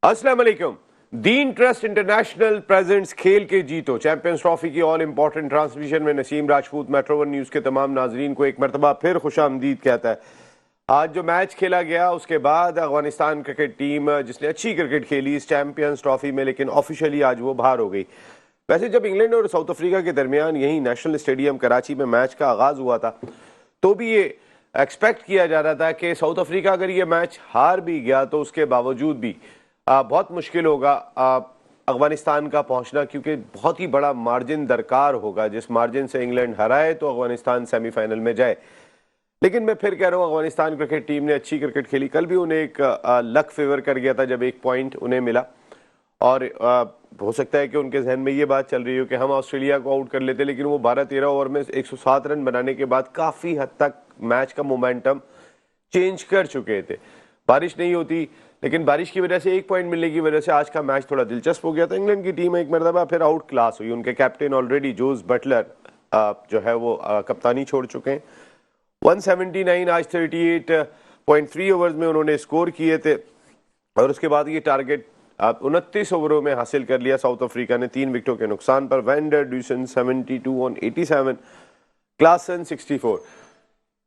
अस्सलाम वालेकुम। दीन trust international presents खेल के जीतो चैंपियंस ट्रॉफी की ऑल इंपॉर्टेंट ट्रांसमिशन में Naseem Rajput metro one news के तमाम नाजरीन को एक मरतबा फिर खुशामदीद कहता है। आज जो मैच खेला गया उसके बाद अफगानिस्तान क्रिकेट टीम जिसने अच्छी क्रिकेट खेली इस चैंपियंस ट्रॉफी में, लेकिन ऑफिशियली आज वो बाहर हो गई। वैसे जब इंग्लैंड और साउथ अफ्रीका के दरमियान यही नेशनल स्टेडियम कराची में मैच का आगाज हुआ था तो भी ये एक्सपेक्ट किया जा रहा था कि साउथ अफ्रीका अगर ये मैच हार भी गया तो उसके बावजूद भी बहुत मुश्किल होगा अफगानिस्तान का पहुंचना, क्योंकि बहुत ही बड़ा मार्जिन दरकार होगा। जिस मार्जिन से इंग्लैंड हराए तो अफगानिस्तान सेमीफाइनल में जाए। लेकिन मैं फिर कह रहा हूँ अफगानिस्तान क्रिकेट टीम ने अच्छी क्रिकेट खेली। कल भी उन्हें एक लक फेवर कर गया था जब एक पॉइंट उन्हें मिला, और हो सकता है कि उनके जहन में ये बात चल रही हो कि हम ऑस्ट्रेलिया को आउट कर लेते, लेकिन वो 12-13 ओवर में 107 रन बनाने के बाद काफ़ी हद तक मैच का मोमेंटम चेंज कर चुके थे। बारिश नहीं होती, लेकिन बारिश की वजह से एक पॉइंट मिलने की वजह से आज का मैच थोड़ा दिलचस्प हो गया था। इंग्लैंड की टीम एक मरतबा फिर आउट क्लास हुई। उनके कैप्टन ऑलरेडी जोस बटलर जो है वो कप्तानी छोड़ चुके हैं। 179 आज 38.3 ओवर्स में उन्होंने स्कोर किए थे, और उसके बाद ये टारगेट 29 ओवरों में हासिल कर लिया साउथ अफ्रीका ने 3 विकेटों के नुकसान पर। Van der Dussen 72 on 87, Klaasen 64।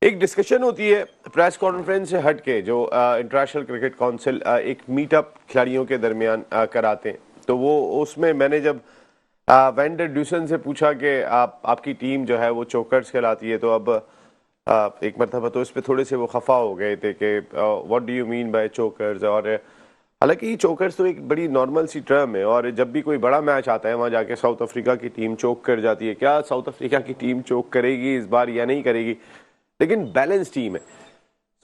एक डिस्कशन होती है प्रेस कॉन्फ्रेंस से हट के जो इंटरनेशनल क्रिकेट काउंसिल एक मीटअप खिलाड़ियों के दरमियान कराते हैं, तो वो उसमें मैंने जब वैन डर ड्यूसन से पूछा कि आपकी टीम जो है वो चोकर्स कहलाती है, तो अब एक मरतबा तो इस पर थोड़े से वो खफा हो गए थे कि what do you mean by chokers. और हालांकि ये चोकर्स तो एक बड़ी नॉर्मल सी टर्म है, और जब भी कोई बड़ा मैच आता है वहाँ जाके साउथ अफ्रीका की टीम चोक कर जाती है। क्या साउथ अफ्रीका की टीम चोक करेगी इस बार या नहीं करेगी, लेकिन बैलेंस टीम है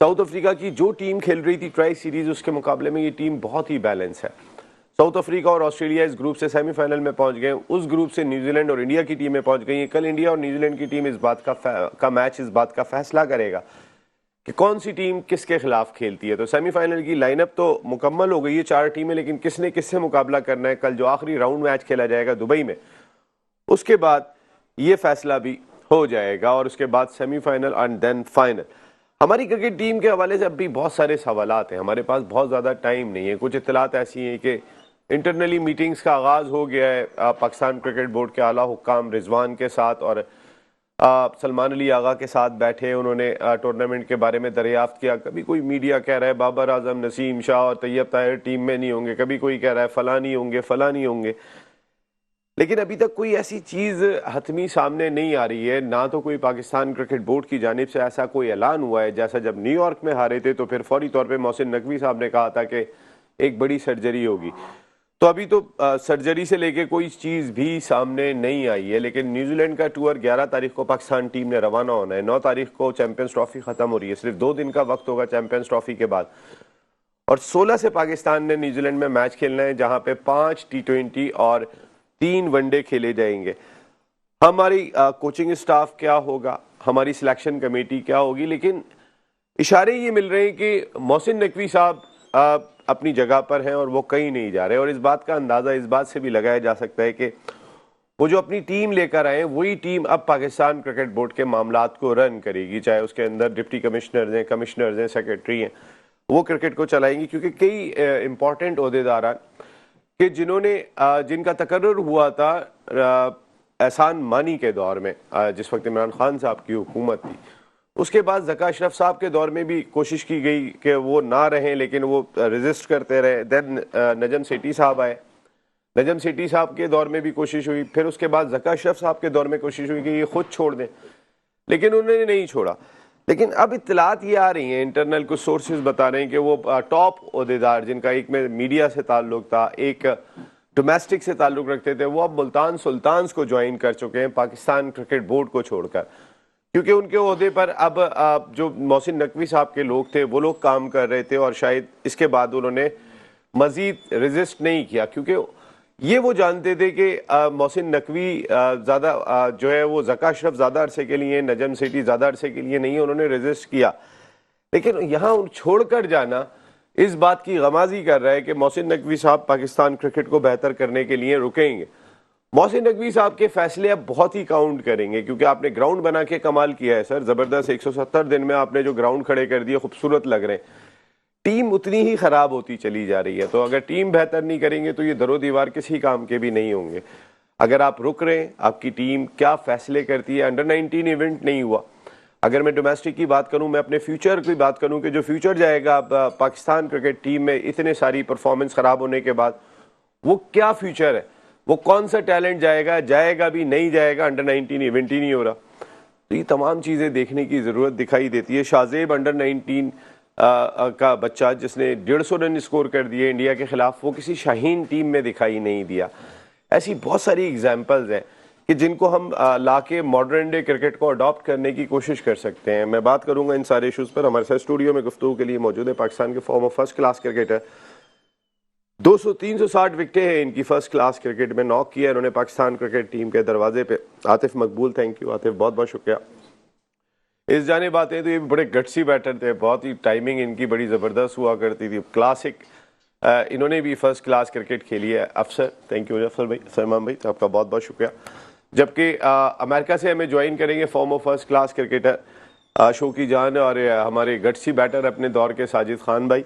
साउथ अफ्रीका की। जो टीम खेल रही थी ट्राई सीरीज उसके मुकाबले में ये टीम बहुत ही बैलेंस है। साउथ अफ्रीका और ऑस्ट्रेलिया इस ग्रुप से सेमीफाइनल में पहुंच गए। उस ग्रुप से न्यूजीलैंड और इंडिया की टीमें पहुंच गई हैं। कल इंडिया और न्यूजीलैंड की टीम इस बात का मैच इस बात का फैसला करेगा कि कौन सी टीम किसके खिलाफ खेलती है। तो सेमीफाइनल की लाइनअप तो मुकम्मल हो गई है, 4 टीमें, लेकिन किसने किससे मुकाबला करना है कल जो आखिरी राउंड मैच खेला जाएगा दुबई में, उसके बाद ये फैसला भी हो जाएगा, और उसके बाद सेमीफाइनल एंड देन फाइनल। हमारी क्रिकेट टीम के हवाले से अब भी बहुत सारे सवालात हैं, हमारे पास बहुत ज़्यादा टाइम नहीं है। कुछ इत्तलात ऐसी हैं कि इंटरनली मीटिंग्स का आगाज़ हो गया है पाकिस्तान क्रिकेट बोर्ड के आला हुक्काम रिजवान के साथ, और सलमान अली आगा के साथ बैठे। उन्होंने टूर्नामेंट के बारे में दरियाफ्त किया। कभी कोई मीडिया कह रहा है बाबर आजम, नसीम शाह और तैयब ताहिर टीम में नहीं होंगे, कभी कोई कह रहा है फला नहीं होंगे, फला नहीं होंगे, लेकिन अभी तक कोई ऐसी चीज़ हतमी सामने नहीं आ रही है। ना तो कोई पाकिस्तान क्रिकेट बोर्ड की जानिब से ऐसा कोई ऐलान हुआ है। जैसा जब न्यूयॉर्क में हारे थे तो फिर फौरी तौर पे मोहसिन नकवी साहब ने कहा था कि एक बड़ी सर्जरी होगी, तो अभी तो सर्जरी से लेके कोई चीज़ भी सामने नहीं आई है। लेकिन न्यूजीलैंड का टूर 11 तारीख को पाकिस्तान टीम ने रवाना होना है। 9 तारीख को चैंपियंस ट्रॉफी ख़त्म हो रही है, सिर्फ 2 दिन का वक्त होगा चैंपियंस ट्रॉफी के बाद, और 16 से पाकिस्तान ने न्यूजीलैंड में मैच खेलना है, जहाँ पे 5 T20 और 3 वनडे खेले जाएंगे। हमारी कोचिंग स्टाफ क्या होगा, हमारी सिलेक्शन कमेटी क्या होगी, लेकिन इशारे ये मिल रहे हैं कि मोहसिन नकवी साहब अपनी जगह पर हैं और वो कहीं नहीं जा रहे। और इस बात का अंदाज़ा इस बात से भी लगाया जा सकता है कि वो जो अपनी टीम लेकर आए वही टीम अब पाकिस्तान क्रिकेट बोर्ड के मामलात को रन करेगी, चाहे उसके अंदर डिप्टी कमिश्नर्स हैं, कमिश्नर्स हैं, सेक्रेटरी हैं, वो क्रिकेट को चलाएंगी। क्योंकि कई इंपॉर्टेंट ओहदेदार कि जिनका तकर्रुर हुआ था एहसान मानी के दौर में, जिस वक्त इमरान खान साहब की हुकूमत थी, उसके बाद ज़का अशरफ साहब के दौर में भी कोशिश की गई कि वो ना रहें, लेकिन वो रेजिस्ट करते रहे। देन नजम सेठी साहब आए, नजम सेठी साहब के दौर में भी कोशिश हुई, फिर उसके बाद ज़का अशरफ साहब के दौर में कोशिश हुई कि ये खुद छोड़ दें, लेकिन उन्होंने नहीं छोड़ा। लेकिन अब इत्तलात ये आ रही हैं, इंटरनल कुछ सोर्सेज बता रहे हैं कि वो टॉप ओहदेदार जिनका एक में मीडिया से ताल्लुक था, एक डोमेस्टिक से ताल्लुक रखते थे, वो अब मुल्तान सुल्तान्स को ज्वाइन कर चुके हैं पाकिस्तान क्रिकेट बोर्ड को छोड़कर, क्योंकि उनके ओहदे पर अब जो मोहसिन नकवी साहब के लोग थे वो लोग काम कर रहे थे, और शायद इसके बाद उन्होंने मज़ीद रेजिस्ट नहीं किया, क्योंकि ये वो जानते थे कि मोहसिन नकवी ज़्यादा जो है वो ज़का अशरफ ज़्यादा अरसे के लिए, नजम सेठी ज़्यादा अरसे के लिए नहीं है, उन्होंने रेजिस्ट किया। लेकिन यहाँ छोड़कर जाना इस बात की गमाजी कर रहा है कि मोहसिन नकवी साहब पाकिस्तान क्रिकेट को बेहतर करने के लिए रुकेंगे। मोहसिन नकवी साहब के फैसले अब बहुत ही काउंट करेंगे, क्योंकि आपने ग्राउंड बना के कमाल किया है सर, ज़बरदस्त। 170 दिन में आपने जो ग्राउंड खड़े कर दिए खूबसूरत लग रहे हैं, टीम उतनी ही खराब होती चली जा रही है। तो अगर टीम बेहतर नहीं करेंगे तो ये दरो दीवार किसी काम के भी नहीं होंगे। अगर आप रुक रहे हैं, आपकी टीम क्या फैसले करती है। अंडर 19 इवेंट नहीं हुआ। अगर मैं डोमेस्टिक की बात करूं, मैं अपने फ्यूचर की बात करूं कि जो फ्यूचर जाएगा पाकिस्तान क्रिकेट टीम में इतने सारी परफॉर्मेंस खराब होने के बाद, वो क्या फ्यूचर है, वो कौन सा टैलेंट जाएगा, जाएगा भी नहीं जाएगा, अंडर 19 इवेंट ही नहीं हो रहा। तो ये तमाम चीज़ें देखने की ज़रूरत दिखाई देती है। शाहजेब अंडर 19 का बच्चा जिसने 150 रन स्कोर कर दिए इंडिया के खिलाफ, वो किसी शाहीन टीम में दिखाई नहीं दिया। ऐसी बहुत सारी एग्जाम्पल्स हैं कि जिनको हम लाके मॉडर्न डे क्रिकेट को अडॉप्ट करने की कोशिश कर सकते हैं। मैं बात करूंगा इन सारे इशूज़ पर। हमारे साथ स्टूडियो में गुफ्तगू के लिए मौजूद है पाकिस्तान के फॉर्मर फर्स्ट क्लास क्रिकेटर। 200-360 विकेटें हैं इनकी फर्स्ट क्लास क्रिकेट में नॉक किया इन्होंने पाकिस्तान क्रिकेट टीम के दरवाजे पे। आतिफ मकबूल, थैंक यू आतिफ, बहुत बहुत शुक्रिया। इस जाने बात है तो ये बड़े गट्सी बैटर थे, बहुत ही टाइमिंग इनकी बड़ी ज़बरदस्त हुआ करती थी, क्लासिक। इन्होंने भी फर्स्ट क्लास क्रिकेट खेली है। अफसर, थैंक यू अफसर भाई, अफसर इमाम भाई, आपका बहुत बहुत शुक्रिया। जबकि अमेरिका से हमें ज्वाइन करेंगे फॉर्मर फर्स्ट क्लास क्रिकेटर शौकी जान और हमारे गट्सी बैटर अपने दौर के साजिद खान भाई।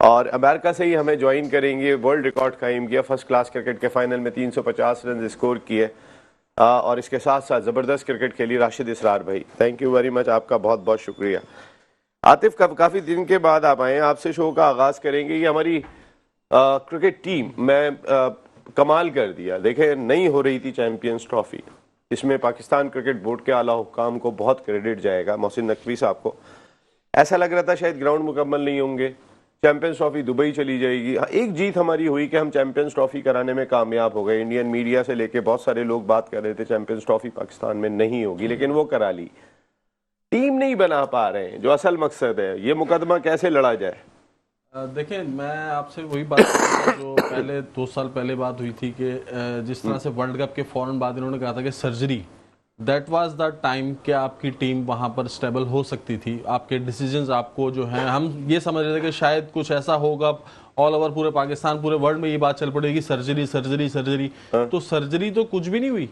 और अमेरिका से ही हमें ज्वाइन करेंगे, वर्ल्ड रिकॉर्ड कायम किया फर्स्ट क्लास क्रिकेट के फाइनल में 350 रन स्कोर किए और इसके साथ साथ ज़बरदस्त क्रिकेट खेली राशिद इसरार भाई, थैंक यू वेरी मच, आपका बहुत बहुत शुक्रिया। आतिफ, काफ़ी दिन के बाद आप आए हैं, आपसे शो का आगाज़ करेंगे। ये हमारी क्रिकेट टीम में कमाल कर दिया। देखें, नहीं हो रही थी चैंपियंस ट्रॉफी, इसमें पाकिस्तान क्रिकेट बोर्ड के आला हुक्काम को बहुत क्रेडिट जाएगा, मोहसिन नकवी साहब को। ऐसा लग रहा था शायद ग्राउंड मुकम्मल नहीं होंगे, चैंपियंस ट्रॉफी दुबई चली जाएगी। एक जीत हमारी हुई कि हम चैंपियंस ट्रॉफी कराने में कामयाब हो गए। इंडियन मीडिया से लेके बहुत सारे लोग बात कर रहे थे चैंपियंस ट्रॉफी पाकिस्तान में नहीं होगी, लेकिन वो करा ली। टीम नहीं बना पा रहे हैं, जो असल मकसद है। ये मुकदमा कैसे लड़ा जाए? देखिए, मैं आपसे वही बात करूंगा जो पहले 2 साल पहले बात हुई थी कि जिस तरह से वर्ल्ड कप के फौरन बाद इन्होंने कहा था कि surgery, that was the time कि आपकी टीम वहां पर स्टेबल हो सकती थी। आपके डिसीजंस आपको जो हैं, हम ये समझ रहे थे कि शायद कुछ ऐसा होगा ऑल ओवर पूरे पाकिस्तान, पूरे वर्ल्ड में ये बात चल पड़ेगी सर्जरी सर्जरी सर्जरी। तो सर्जरी तो कुछ भी नहीं हुई,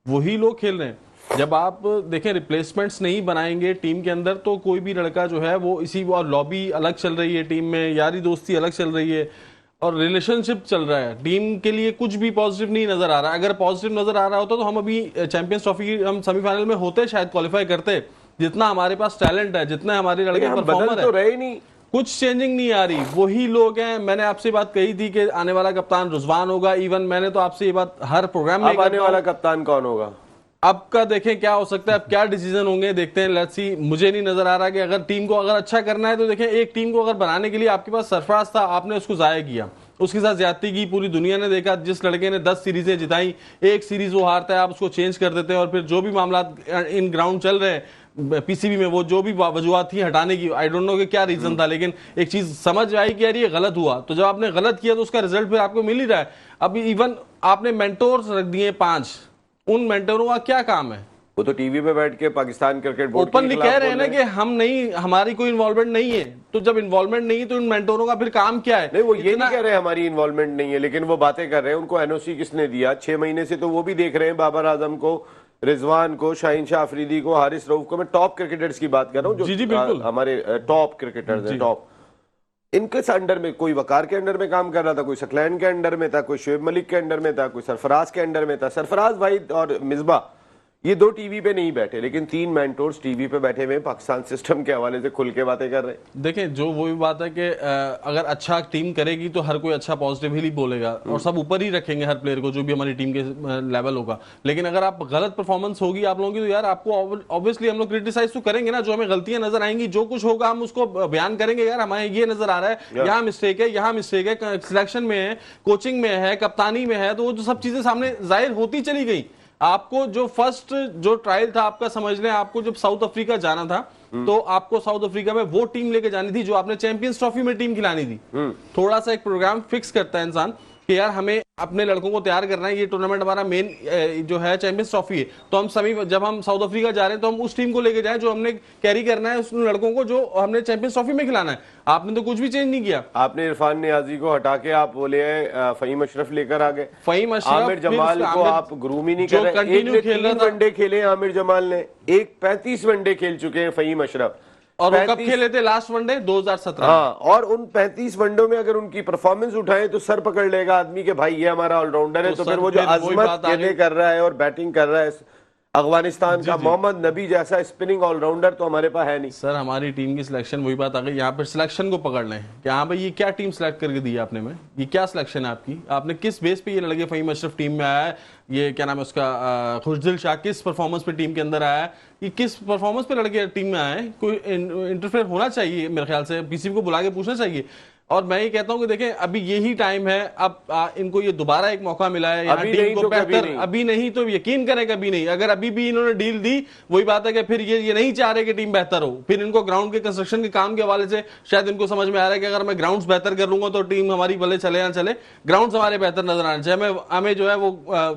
वही लोग खेल रहे हैं। जब आप देखें रिप्लेसमेंट्स नहीं बनाएंगे टीम के अंदर तो कोई भी लड़का जो है वो इसी, और लॉबी अलग चल रही है टीम में, यारी दोस्ती अलग चल रही है और रिलेशनशिप चल रहा है, टीम के लिए कुछ भी पॉजिटिव नहीं नजर आ रहा। अगर पॉजिटिव नजर आ रहा होता तो हम अभी चैंपियंस ट्रॉफी हम सेमीफाइनल में होते, शायद क्वालिफाई करते। जितना हमारे पास टैलेंट है, जितने हमारे लड़के परफॉर्मर तो रहे नहीं, कुछ चेंजिंग नहीं आ रही, वही लोग हैं। मैंने आपसे बात कही थी कि आने वाला कप्तान रुजवान होगा, इवन मैंने तो आपसे ये बात हर प्रोग्राम में। आने वाला कप्तान कौन होगा अब का देखें क्या हो सकता है, अब क्या डिसीजन होंगे देखते हैं, लेट्स सी। मुझे नहीं नजर आ रहा कि अगर टीम को अगर अच्छा करना है तो देखें, एक टीम को अगर बनाने के लिए आपके पास सरफराज था, आपने उसको जाया किया, उसके साथ ज्यादती की। पूरी दुनिया ने देखा, जिस लड़के ने 10 सीरीजें जिताई, एक सीरीज वो हारता है, आप उसको चेंज कर देते हैं और फिर जो भी मामला इन ग्राउंड चल रहे हैं पीसीबी में, वो जो भी वजूहत थी हटाने की, आई डोंट नो कि क्या रीजन था, लेकिन एक चीज समझ आई कि यार ये गलत हुआ। तो जब आपने गलत किया तो उसका रिजल्ट फिर आपको मिल ही रहा है। अब इवन आपने मेंटोर्स रख दिए 5, उन मेंटोरों का क्या काम है? वो तो टीवी पे बैठ के पाकिस्तान क्रिकेट बोर्ड ओपनली कह रहे हैं ना कि हम नहीं, हमारी कोई इन्वॉल्वमेंट नहीं है। तो जब इन्वॉल्वमेंट नहीं है तो इन मेंटोरों का फिर काम क्या है? नहीं, वो ये नहीं कह रहे हमारी इन्वॉल्वमेंट नहीं है, लेकिन वो बातें कर रहे हैं। उनको एनओसी किसने दिया? 6 महीने से तो वो भी देख रहे हैं बाबर आजम को, रिजवान को, शाहीन शाह अफरीदी को, हारिस रऊफ को। मैं टॉप क्रिकेटर्स की बात कर रहा हूँ, जो हमारे टॉप क्रिकेटर्स हैं, टॉप। इनके अंडर में कोई वकार के अंडर में काम कर रहा था, कोई सकलैन के अंडर में था, कोई शुएब मलिक के अंडर में था, कोई सरफराज के अंडर में था। सरफराज भाई और मिसबा ये 2 टीवी पे नहीं बैठे, लेकिन 3 मेंटोर्स टीवी पे बैठे हुए पाकिस्तान सिस्टम के हवाले से खुल के बातें कर रहे हैं। देखें, जो वो भी बात है कि अगर अच्छा टीम करेगी तो हर कोई अच्छा पॉजिटिवली बोलेगा और सब ऊपर ही रखेंगे हर प्लेयर को, जो भी हमारी टीम के लेवल होगा। लेकिन अगर आप गलत परफॉर्मेंस होगी आप लोगों की, तो यार आपको ऑब्वियसली हम लोग क्रिटिसाइज तो करेंगे ना। जो हमें गलतियां नजर आएंगी, जो कुछ होगा हम उसको बयान करेंगे, यार हमें ये नजर आ रहा है, यहाँ मिस्टेक है, यहाँ मिस्टेक है, सिलेक्शन में है, कोचिंग में है, कप्तानी में है, तो वो जो सब चीजें सामने जाहिर होती चली गई। आपको जो फर्स्ट जो ट्रायल था आपका, समझ लें, आपको जब साउथ अफ्रीका जाना था तो आपको साउथ अफ्रीका में वो टीम लेके जानी थी जो आपने चैंपियंस ट्रॉफी में टीम खिलानी थी। थोड़ा सा एक प्रोग्राम फिक्स करता है इंसान कि यार हमें अपने लड़कों को तैयार करना है, ये टूर्नामेंट हमारा मेन जो है चैंपियंस ट्रॉफी है, तो हम सभी जब हम साउथ अफ्रीका जा रहे हैं तो हम उस टीम को लेके जाएं जो हमने कैरी करना है, उस लड़कों को जो हमने चैंपियंस ट्रॉफी में खिलाना है। आपने तो कुछ भी चेंज नहीं किया। आपने इरफान नियाजी को हटा के आप बोले फहीम अशरफ लेकर आ गए। फहीम अशरफ, आमिर जमाल को आप ग्रूम ही नहीं कर रहे। 3 वनडे खेले आमिर जमाल ने, 35 वनडे खेल चुके हैं फहीम अशरफ। और वो कब 35 खेले थे लास्ट वनडे 2017 में। हाँ, और उन 35 वनडों में अगर उनकी परफॉर्मेंस उठाए तो सर पकड़ लेगा आदमी के भाई ये हमारा ऑलराउंडर है। तो फिर सर, वो जो फिर वही अजमत बात आ गेंदें गई। कर रहा है और बैटिंग कर रहा है अफगानिस्तान का मोहम्मद नबी जैसा स्पिनिंग ऑलराउंडर तो हमारे पास है नहीं। सर हमारी टीम की सिलेक्शन, वही बात आ गई, यहाँ पर सिलेक्शन को पकड़ लें कि हाँ भाई ये क्या टीम सेलेक्ट करके दी है आपने, में ये क्या सिलेक्शन है आपकी, आपने किस बेस पे ये लड़के फ़हीम अशरफ टीम में आया है, ये क्या नाम है उसका खुशदिल शाह किस परफॉर्मेंस पे टीम के अंदर आया है, ये किस परफॉर्मेंस पे लड़के टीम में आए हैं। कोई इंटरफेयर होना चाहिए मेरे ख्याल से, पीसीबी को बुला के पूछना चाहिए। और मैं ये कहता हूं कि देखें अभी यही टाइम है, अब इनको ये दोबारा एक मौका मिला है यहाँ अभी टीम नहीं को तो बेहतर, नहीं। अभी नहीं तो यकीन करें कभी नहीं। अगर अभी भी इन्होंने डील दी, वही बात है कि फिर ये नहीं चाह रहे कि टीम बेहतर हो, फिर इनको ग्राउंड के कंस्ट्रक्शन के काम के हवाले से शायद इनको समझ में आ रहा है कि अगर मैं ग्राउंड्स बेहतर कर लूंगा तो टीम हमारी भले चले ना चले, ग्राउंड्स हमारे बेहतर नजर आने चाहिए। हमें जो है वो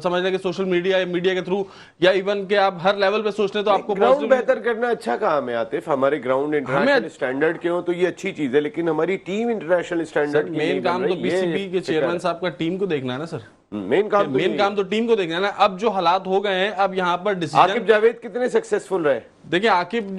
समझ लें कि सोशल मीडिया या मीडिया के थ्रू या इवन के आप हर लेवल पे सोच लें तो आपको ग्राउंड बेहतर करना अच्छा काम है आतिफ, हमारे ग्राउंड इंटरनेशनल स्टैंडर्ड के हो तो ये अच्छी चीज है, लेकिन हमारी टीम इंटरनेशनल स्टैंडर्ड की मेन काम तो पीसीबी के चेयरमैन साहब का टीम को देखना है ना सर, मेन काम तो टीम को देखना है ना। अब जो हालात हो गए हैं, अब यहाँ पर डिसीजन, आकिब जावेद कितने सक्सेसफुल रहे? देखिए आकिब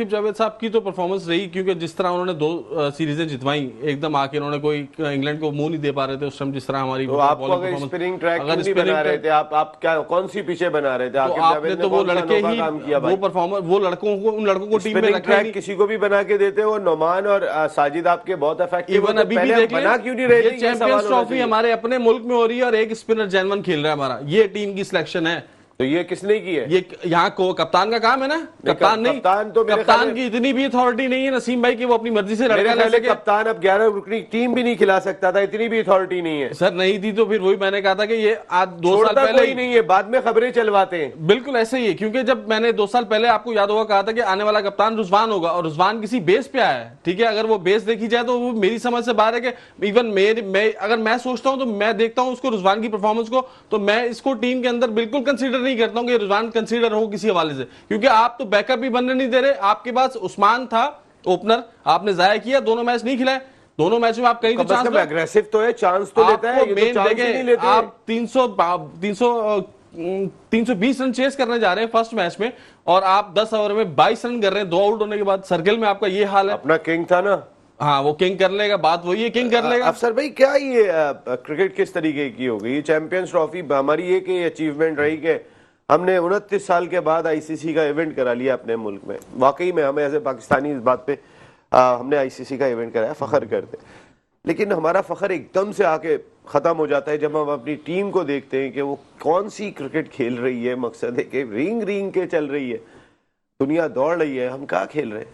जावेद साहब की तो परफॉर्मेंस रही, क्योंकि जिस तरह उन्होंने 2 सीरीजें जितवाई एकदम आके, उन्होंने कोई इंग्लैंड को मुंह नहीं दे पा रहे थे उस टाइम, जिस तरह हमारी तो आपको अगर स्पिनिंग ट्रैक नहीं बना रहे थे, आप क्या कौन सी पीछे बना रहे थे? तो आपने तो वो लड़के ही वो परफॉर्मर, वो लड़कों को, उन लड़कों को टीम में रखा ट्रैक किसी को भी बना के देते हो। नोमान और साजिद आपके बहुत इफेक्टिव, इवन अभी भी देख बना क्यों नहीं रहे? चैंपियंस ट्रॉफी हमारे अपने मुल्क में हो रही है और एक स्पिनर जैनवन खेल रहा है हमारा, ये टीम की सिलेक्शन है। तो ये किसने की है? ये यहाँ को कप्तान का काम है ना, कप्तान नहीं, कप्तान की इतनी भी अथॉरिटी नहीं है नसीम भाई कि वो अपनी मर्जी से लड़का ले सके। कप्तान अब 11 रुकनी टीम भी नहीं खिला सकता था, इतनी भी अथॉरिटी नहीं है सर। नहीं थी तो फिर वही मैंने कहा था कि ये आज 2 साल पहले ही नहीं है, बाद में खबरें चलवाते हैं। बिल्कुल ऐसे ही है, क्योंकि जब मैंने 2 साल पहले आपको याद होगा कहा था कि आने वाला कप्तान रुजवान होगा, और रुजवान किसी बेस पे आया है, ठीक है। अगर वो बेस देखी जाए तो वो मेरी समझ से बाहर है कि इवन अगर मैं सोचता हूं तो मैं देखता हूं उसको, रुजवान की परफॉर्मेंस को, तो मैं इसको टीम के अंदर बिल्कुल कंसीडर नहीं करता हूं कि रुजवान कंसीडर हो किसी हवाले से, क्योंकि आप तो बैकअप भी बनने नहीं दे रहे। आपके पास उस्मान था ओपनर, आपने जाया किया, दोनों मैच नहीं खिलाए, दोनों मैच में आप कहीं तो चांस एग्रेसिव तो है, चांस तो लेता है, ये तो चांस ही नहीं लेते। आप 320 रन चेस करने जा रहे हैं फर्स्ट मैच में, और आप 10 ओवर में 22 रन कर रहे हैं 2 आउट होने के बाद। सर्किल में आपका ये हाल है। अपना किंग था ना, हाँ वो किंग कर लेगा, बात वही है, किंग कर लेगा। अफसर भाई क्या ये क्रिकेट किस तरीके की हो गई? चैंपियंस ट्रॉफी हमारी एक अचीवमेंट रही कि हमने 29 साल के बाद आईसीसी का इवेंट करा लिया अपने मुल्क में। वाकई में हमें एज ए पाकिस्तानी इस बात पे हमने आईसीसी का इवेंट कराया, फख्र करते। लेकिन हमारा फख्र एकदम से आके खत्म हो जाता है जब हम अपनी टीम को देखते हैं कि वो कौन सी क्रिकेट खेल रही है। मकसद है कि रिंग के चल रही है, दुनिया दौड़ रही है, हम क्या खेल रहे हैं?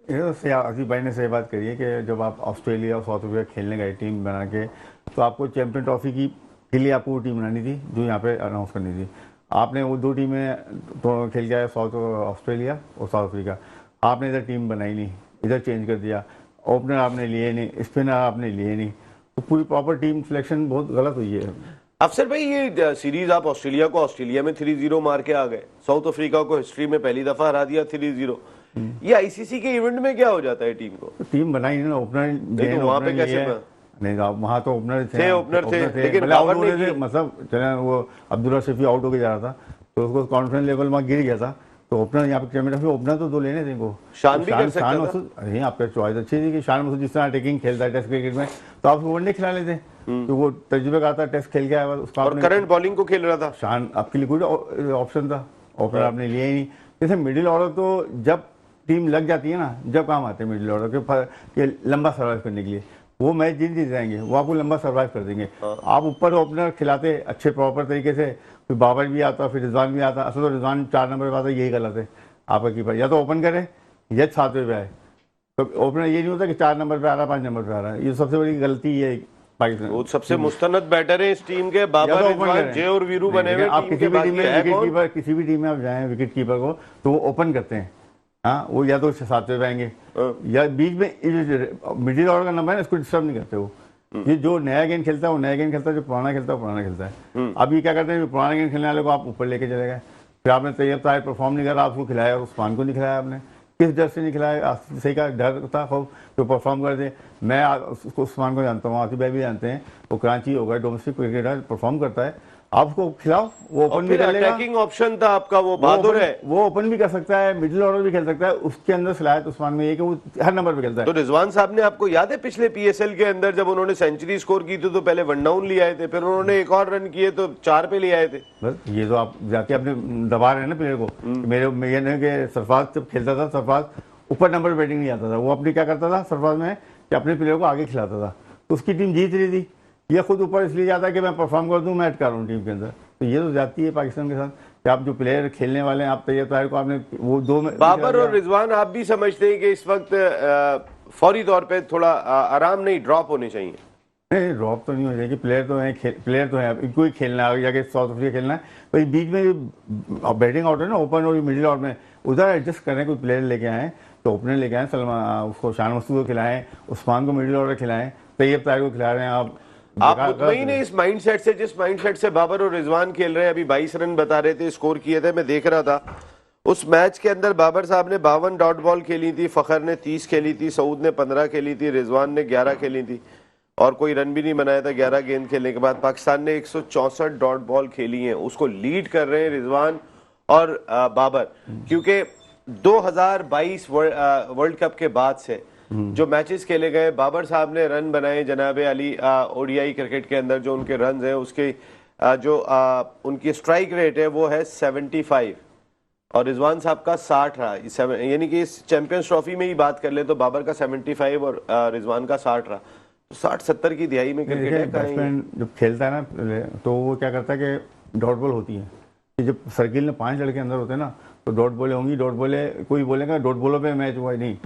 ये आसिफ भाई ने सही बात करी है कि जब आप ऑस्ट्रेलिया और साउथ अफ्रीका खेलने गए टीम बना के, तो आपको चैंपियन ट्रॉफी के लिए आपको वो टीम बनानी थी जो यहाँ पे अनाउंस करनी थी। आपने वो 2 टीमें तो खेल के आए, साउथ ऑस्ट्रेलिया और साउथ अफ्रीका। आपने इधर टीम बनाई नहीं, इधर चेंज कर दिया, ओपनर आपने लिए नहीं, स्पिनर आपने लिए नहीं, तो पूरी प्रॉपर टीम सिलेक्शन बहुत गलत हुई है। अफसर भाई ये सीरीज आप ऑस्ट्रेलिया को ऑस्ट्रेलिया में 3-0 मार के आ गए, साउथ अफ्रीका को हिस्ट्री में पहली दफा हरा दिया 3-0। ये आईसीसी के इवेंट में क्या हो जाता है टीम को? तो टीम बनाई नहीं ना, ओपनर वहां पे कैसे नहीं, वहां तो ओपनर थे लेकिन आउट हो रहे थे, मतलब चले वो अब्दुल्ला शफी आउट होकर जा रहा था, तो उसको कॉन्फिडेंस लेवल वहाँ गिर गया था, तो ओपनर यहाँ पे चैंपियन ओपनर तो 2 लेने थे इनको। शान भी कर सकता था। नहीं, आपका चॉइस अच्छी थी कि शान मसूद जिस तरह अटैकिंग खेलता है टेस्ट क्रिकेट में, तो आप उसको वनडे खिला लेते, तो वो तजुर्बे का आता, टेस्ट खेल के आया उसका, और करंट बॉलिंग को खेल रहा था। शान आपके लिए कोई ऑप्शन था, ओपनर आपने लिया ही नहीं। जैसे मिडिल ऑर्डर तो जब टीम लग जाती है ना, जब काम आते हैं मिडिल ऑर्डर के लंबा सर्वाइव करने के लिए, वो मैच जीत जाएंगे, वो आपको लंबा सर्वाइव कर देंगे। आप ऊपर ओपनर खिलाते अच्छे प्रॉपर तरीके से, फिर बाबर भी आता, फिर रिजवान भी आता। असल तो रिजवान 4 नंबर पर आता, यही गलत है आपका कीपर, या तो ओपन करे या 7वें पे आए। तो ओपनर ये नहीं होता कि 4 नंबर पे आ रहा, 5 नंबर पे आ रहा है, ये सबसे बड़ी गलती है पाकिस्तान। वो सबसे मुस्तनद बैटर है इस टीम के, बाबर, रिजवान, जे और वीरू बने हुए। आप किसी भी टीम में विकेट कीपर, किसी भी टीम में आप जाएं विकेट कीपर को, तो वो ओपन करते हैं। हाँ, वो या तो 7वें पे आएंगे या बीच में मिडिल ऑर्डर का नंबर है ना, इसको डिस्टर्ब नहीं करते वो। ये जो नया गेंद खेलता है वो नया गेंद खेलता है, जो पुराना खेलता है वो पुराना खेलता है। अब ये क्या करते हैं, पुराना गेंद खेलने वाले को आप ऊपर लेके चले गए, फिर आपने तैयब ताहिर परफॉर्म नहीं करा, आपको खिलाया, उस्मान को नहीं खिलाया आपने। किस डर से नहीं खिलाया? सही का डर था, खौफ जो परफॉर्म कर दे। मैं उसको उस्मान को जानता हूँ, आसिफ भाई भी जानते हैं, वो कराची होगा, डोमेस्टिक क्रिकेटर परफॉर्म करता है। आप उसको खिलाओ, वो ओपन भी कर लेगा। अटैकिंग ऑप्शन था आपका, वो बहादुर है, वो ओपन भी कर सकता है, मिडिल ऑर्डर भी खेल सकता है। उसके अंदर सलाहियत उस्मान में ये कि वो हर नंबर पे खेलता है। तो रिजवान साहब ने, आपको याद है पिछले पीएसएल के अंदर जब उन्होंने सेंचुरी स्कोर की थी तो पहले 1 डाउन ले आए थे, फिर उन्होंने एक और रन किए तो 4 पे ले आए थे। बस ये तो आप जाके अपने दबा रहे हैं ना प्लेयर को। मेरे ये नहीं कि सरफराज जब खेलता था, सरफराज ऊपर नंबर बैटिंग नहीं आता था, वो अपनी क्या करता था सरफराज में कि अपने प्लेयर को आगे खिलाता था, तो उसकी टीम जीत रही थी। ये खुद ऊपर इसलिए जाता है कि मैं परफॉर्म कर दूं, मैं ऐड कर रहा हूँ टीम के अंदर। तो ये तो जाती है पाकिस्तान के साथ कि आप जो प्लेयर खेलने वाले हैं, आप तैयार ताहिर को आपने वो दो में बाबर और रिजवान, आप भी समझते हैं कि इस वक्त फौरी तौर पे थोड़ा आराम नहीं, ड्रॉप होने चाहिए? नहीं, ड्रॉप तो नहीं हो जाएगी। प्लेयर तो है, प्लेयर तो है, इनको ही खेलना है, आगे जाके साउथ अफ्रीका खेलना है। तो बीच में जो बैटिंग आउट है ना, ओपन और मिडिल आउट में, उधर एडजस्ट करें, कोई प्लेयर लेके आए तो ओपनर लेके आए, सलमान उसको, शान मसूद को खिलाएं, उस्मान को मिडिल ऑर्डर खिलाएं, तैयब ताहिर को खिला रहे हैं आप मुतमईन है इस माइंडसेट से, जिस माइंडसेट से बाबर और रिजवान खेल रहे हैं? अभी 22 रन बता रहे थे स्कोर किए थे, मैं देख रहा था उस मैच के अंदर बाबर साहब ने 52 डॉट बॉल खेली थी, फखर ने 30 खेली थी, सऊद ने 15 खेली थी, रिजवान ने 11 खेली थी और कोई रन भी नहीं बनाया था 11 गेंद खेलने के बाद। पाकिस्तान ने 164 डॉट बॉल खेली हैं, उसको लीड कर रहे हैं रिजवान और बाबर, क्योंकि 2022 वर्ल्ड कप के बाद से जो मैचेस खेले गए, बाबर साहब ने रन बनाए जनाब अली ओडीआई क्रिकेट के अंदर, जो उनके रन हैं उसके जो उनकी स्ट्राइक रेट है वो है 75 और रिजवान साहब का 60 रहा। यानी कि इस चैंपियंस ट्रॉफी में ही बात कर ले तो बाबर का 75 और रिजवान का 60 रहा। तो 60-70 की दिहाई में क्रिकेट है। बैट्समैन जब खेलता है ना तो वो क्या करता है कि डॉट बॉल होती है कि जब सर्किल में 5 लड़के अंदर होते हैं ना तो डॉट बॉलें होंगी। डॉट बॉलें कोई बोलेगा डॉट बॉलों पे मैच हुआ है, नहीं।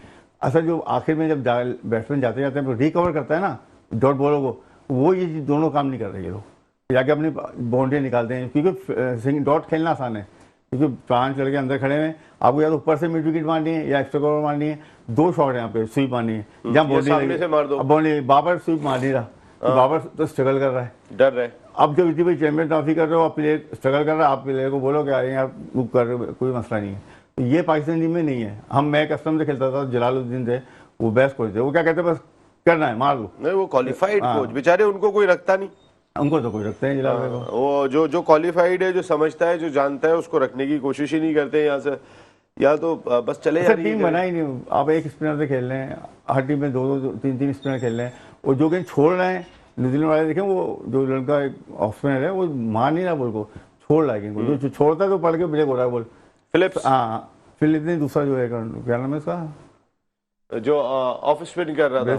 असल जो आखिर में जब बैट्समैन जाते जाते हैं तो रिकवर करता है ना डॉट बॉलों को, वो ये दोनों काम नहीं कर रहे ये लोग। जाके अपनी बाउंड्री निकालते हैं, क्योंकि डॉट खेलना आसान है, क्योंकि 5 लड़के अंदर खड़े हैं, आपको या तो ऊपर से मिड विकेट मारनी है या एक्स्ट्रा कवर मारनी है। 2 शॉट है यहाँ पे, स्वीप मारनी है जहाँ बाउंड्री। बाबर स्वीप मार नहीं रहा, तो बाबर तो स्ट्रगल कर रहा है, डर रहे। अब जब इतनी बड़ी चैंपियन ट्रॉफी कर रहे हो, आप प्लेयर स्ट्रगल कर रहा है, आप प्लेयर को बोलो कि अरे यार बुक कर रहे हो, कोई मसला नहीं है। तो ये पाकिस्तान टीम में नहीं है। मैं कस्टम से खेलता था, जलालुद्दीन थे, वो बेस्ट कोच थे, वो क्या कहते हैं बस करना है मार दो। नहीं, वो क्वालिफाइड कोच बेचारे, उनको कोई रखता नहीं, उनको तो कोई रखता है जलाल को। वो जो क्वालिफाइड है, जो समझता है, जो जानता है, उसको रखने की कोशिश ही नहीं करते यहाँ से, या तो बस चले जा रही है। टीम बनाई नहीं, आप एक स्पिनर से खेल रहे हैं, हर टीम में 2-2 3-3 स्पिनर खेल रहे हैं, और जो गेंद छोड़ रहे हैं न्यूजीलैंड वाले देखें, वो जो लड़का ऑफ स्पिनर है वो मार नहीं रहा बॉल को, छोड़ रहा है गेंद को, जो छोड़ता है तो पड़ के ब्रेक हो रहा है बॉल। फिलिप्स, हाँ फिलिप्स ने दूसरा जो है क्या नाम है उसका, जो ऑफ स्पिन कर रहा था,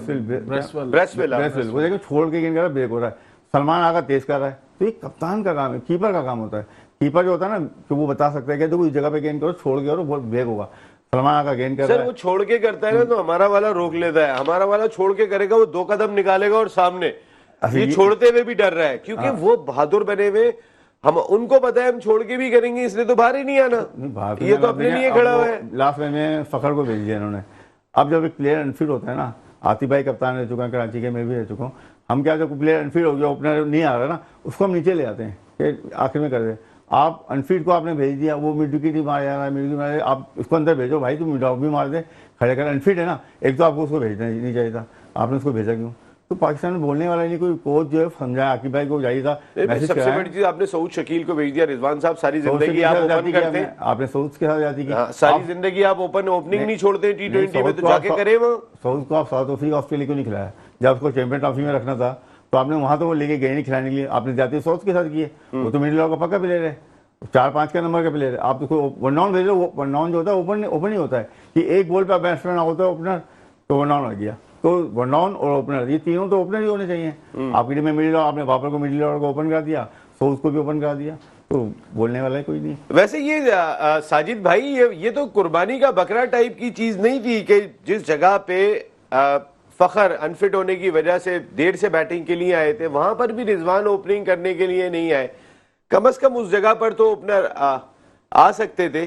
ब्रेसवेल, वो देखो छोड़ के गेंद कर रहा है, ब्रेक हो रहा है। सलमान आगा तेज कर रहा है, तो ये कप्तान का काम है, कीपर का काम होता है। कीपर जो होता है ना कि वो बता सकता है कि देखो इस जगह पे गेंद करो, छोड़ के करो, बहुत ब्रेक होगा। सलमान आगा गेंद कर रहा है, वो छोड़ के करता है ना तो हमारा वाला रोक लेता है, हमारा वाला छोड़ के करेगा, वो 2 कदम निकालेगा और सामने ये छोड़ते हुए भी डर रहा है, क्योंकि वो बहादुर बने हुए, हम उनको पता है हम छोड़ के भी करेंगे, इसलिए तो बाहर ही नहीं आना, ये तो अपने लिए खड़ा हुआ है। लास्ट में फखर को भेज दिया इन्होंने। अब जब एक प्लेयर अनफिट होता है ना, आतिफ भाई कप्तान रह चुका है कराची के, मैं भी रह चुका हूँ, हम क्या जब प्लेयर अनफिट हो गया, ओपनर नहीं आ रहा ना, उसको हम नीचे ले आते हैं कि आखिर में कर दे। आप अनफिट को आपने भेज दिया, वो मिड विकेट ही मार जा रहा है, मिड विकेट मार, आप उसको अंदर भेजो भाई, तुम ड्रॉप भी मार दे, खड़े कर। अनफिट है ना, एक तो आपको उसको भेजना नहीं चाहिए था, आपने उसको भेजा क्यों? तो पाकिस्तान में बोलने वाला नहीं, कोई कोच जो है समझाया, आकिब भाई को चाहिए था। सबसे बड़ी चीज आपने सऊद शकील को भेज दिया। रिजवान साहब सारी जिंदगी आप ओपन करते हैं, आपने सऊद के साथ जाती की, सारी जिंदगी आप ओपनिंग नहीं छोड़ते T20 में, तो जाके करे वो। सऊद को आप साउथ अफ्रीका ऑस्ट्रेलिया क्यों नहीं खिलाया? जब उसको चैंपियन ट्रॉफी में रखना था तो आपने वहां तो वो लेके गए नहीं खिलाने के लिए, आपने जाते सऊद के साथ किए। वो तो मिडिल ऑर्डर का पक्का प्लेयर है, 4-5 का नंबर का प्लेयर है, आप उसको वन डाउन भेजो। वन डाउन जो होता है ओपन ही होता है कि एक बॉल पे बैट्समैन होता है ओपनर, तो वन डाउन हो गया, तो वन डाउन और ओपनर ये तीनों तो ओपनर ही होने चाहिए। आपकी टीम में मिडिल ऑर्डर, आपने बाबर को मिडिल ऑर्डर को ओपन कर दिया, सऊद को भी ओपन कर दिया, तो बोलने वाला है कोई नहीं। वैसे ये साजिद भाई, ये तो कुर्बानी का बकरा टाइप की चीज नहीं थी कि जिस जगह पे फखर अनफिट होने की वजह से देर से बैटिंग के लिए आए थे, वहां पर भी रिजवान ओपनिंग करने के लिए नहीं आए। कम से कम उस जगह पर तो ओपनर आ सकते थे।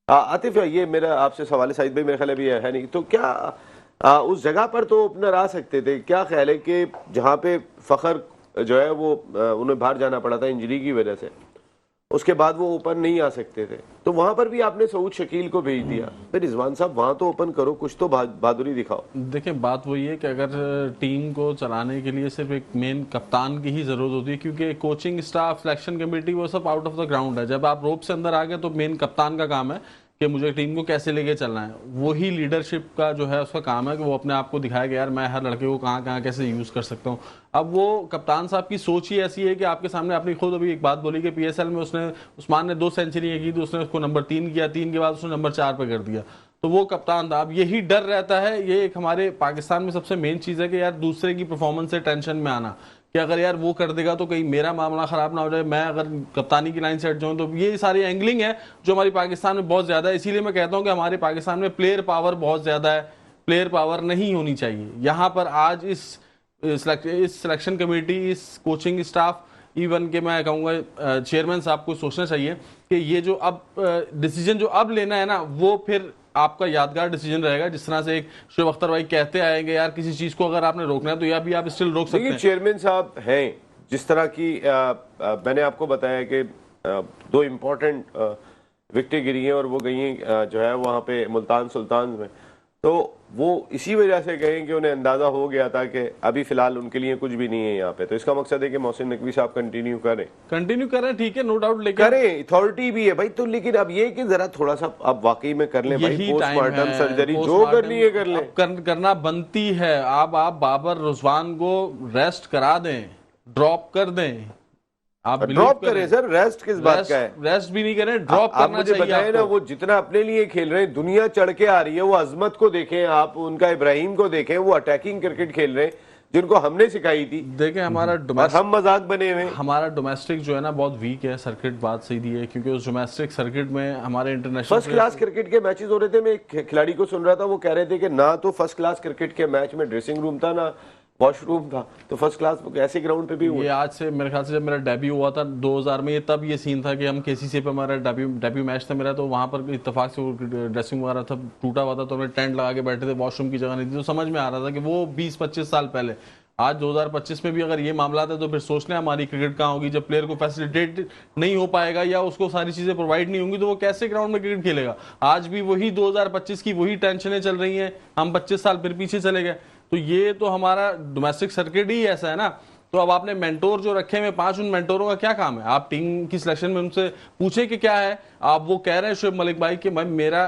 आतिफ, ये मेरा आपसे सवाल है, साजिद भाई मेरे ख्याल भी है नहीं, तो क्या उस जगह पर तो ओपनर आ सकते थे? क्या ख्याल है कि जहां पे फखर जो है वो उन्हें बाहर जाना पड़ा था इंजरी की वजह से, उसके बाद वो ओपन नहीं आ सकते थे, तो वहां पर भी आपने सऊद शकील को भेज दिया। फिर रिजवान साहब वहां तो ओपन करो, कुछ तो बहादुरी दिखाओ। देखिए बात वही है कि अगर टीम को चलाने के लिए सिर्फ एक मेन कप्तान की ही जरूरत होती है, क्योंकि कोचिंग स्टाफ, सिलेक्शन कमेटी, वो सब आउट ऑफ द ग्राउंड है। जब आप रोप से अंदर आ गए तो मेन कप्तान का काम है कि मुझे टीम को कैसे लेके चलना है। वही लीडरशिप का जो है उसका काम है कि वो अपने आप को दिखाए कि यार मैं हर लड़के को कहाँ कहाँ कैसे यूज कर सकता हूँ। अब वो कप्तान साहब की सोच ही ऐसी है कि आपके सामने, आपने खुद अभी एक बात बोली कि पीएसएल में उसने, उस्मान ने 2 सेंचुरी की तो उसने उसको नंबर 3 किया, 3 के बाद उसने नंबर 4 पे कर दिया, तो वो कप्तान था। अब यही डर रहता है, ये एक हमारे पाकिस्तान में सबसे मेन चीज है कि यार दूसरे की परफॉर्मेंस से टेंशन में आना कि अगर यार वो कर देगा तो कहीं मेरा मामला खराब ना हो जाए, मैं अगर कप्तानी की लाइन से हट जाऊं। तो ये सारी एंगलिंग है जो हमारी पाकिस्तान में बहुत ज्यादा है। इसीलिए मैं कहता हूं कि हमारे पाकिस्तान में प्लेयर पावर बहुत ज्यादा है, प्लेयर पावर नहीं होनी चाहिए। यहाँ पर आज इस सिलेक्शन कमेटी, इस कोचिंग स्टाफ, इवन के मैं कहूँगा चेयरमैन साहब को सोचना चाहिए कि ये जो अब डिसीजन जो अब लेना है ना, वो फिर आपका यादगार डिसीजन रहेगा। जिस तरह से एक शुभ अख्तर भाई कहते आएंगे यार किसी चीज को अगर आपने रोकना है तो या भी आप स्टिल रोक सकते हैं। चेयरमैन साहब हैं जिस तरह की मैंने आपको बताया कि 2 इम्पोर्टेंट विकेटें गिरी हैं और वो गई हैं जो है वहाँ पे मुल्तान सुल्तान में, तो वो इसी वजह से गए कि उन्हें अंदाजा हो गया था कि अभी फिलहाल उनके लिए कुछ भी नहीं है यहाँ पे। तो इसका मकसद है कि मोहसिन नकवी साहब कंटिन्यू करें, ठीक है, नो डाउट, लेकिन करें, अथॉरिटी भी है भाई। तो लेकिन अब ये कि जरा थोड़ा सा अब वाकई में कर लें भाई, पोस्टमार्टम सर्जरी जो करनी है कर लें, करना बनती है। आप बाबर रिजवान को रेस्ट करा दें, ड्रॉप कर दें, आप ड्रॉप करें सर, रेस्ट किस बात का है? रेस्ट भी नहीं करें, ड्रॉप करना चाहिए। बताएं ना, वो जितना अपने लिए खेल रहे हैं, दुनिया चढ़ के आ रही है। वो अजमत को देखें आप, उनका इब्राहिम को देखें, वो अटैकिंग क्रिकेट खेल रहे हैं जिनको हमने सिखाई थी। देखें हमारा हम मजाक बने हुए, हमारा डोमेस्टिक जो है ना बहुत वीक है। सर्किट बात सही दी है, क्योंकि उस डोमेस्टिक सर्किट में हमारे इंटरनेशनल फर्स्ट क्लास क्रिकेट के मैचेस हो रहे थे। मैं एक खिलाड़ी को सुन रहा था, वो कह रहे थे कि ना तो फर्स्ट क्लास क्रिकेट के मैच में ड्रेसिंग रूम था, ना वॉशरूम था, तो फर्स्ट क्लास ऐसे ग्राउंड पे भी हुआ। ये आज से मेरे ख्याल से जब मेरा डेब्यू हुआ था 2000 में, ये तब ये सीन था कि हम केसीसी पे, हमारा डेब्यू मैच था मेरा, तो वहां पर इत्तेफाक से ड्रेसिंग वगैरह था, टूटा हुआ था, तो हमने टेंट लगा के बैठे थे, वॉशरूम की जगह नहीं थी। तो समझ में आ रहा था कि वो 20-25 साल पहले। आज 2025 में भी अगर ये मामला था तो फिर सोच लें हमारी क्रिकेट कहाँ होगी। जब प्लेयर को फैसिलिटेट नहीं हो पाएगा या उसको सारी चीजें प्रोवाइड नहीं होंगी तो वो कैसे ग्राउंड में क्रिकेट खेलेगा। आज भी वही 2025 की वही टेंशनें चल रही हैं, हम 25 साल फिर पीछे चले गए। तो ये तो हमारा डोमेस्टिक सर्किट ही ऐसा है ना। तो अब आपने मेंटोर जो रखे हुए 5, उन मेंटोरों का क्या काम है? आप टीम की सिलेक्शन में उनसे पूछे कि क्या है। आप वो कह रहे हैं शुएब मलिक भाई कि भाई मेरा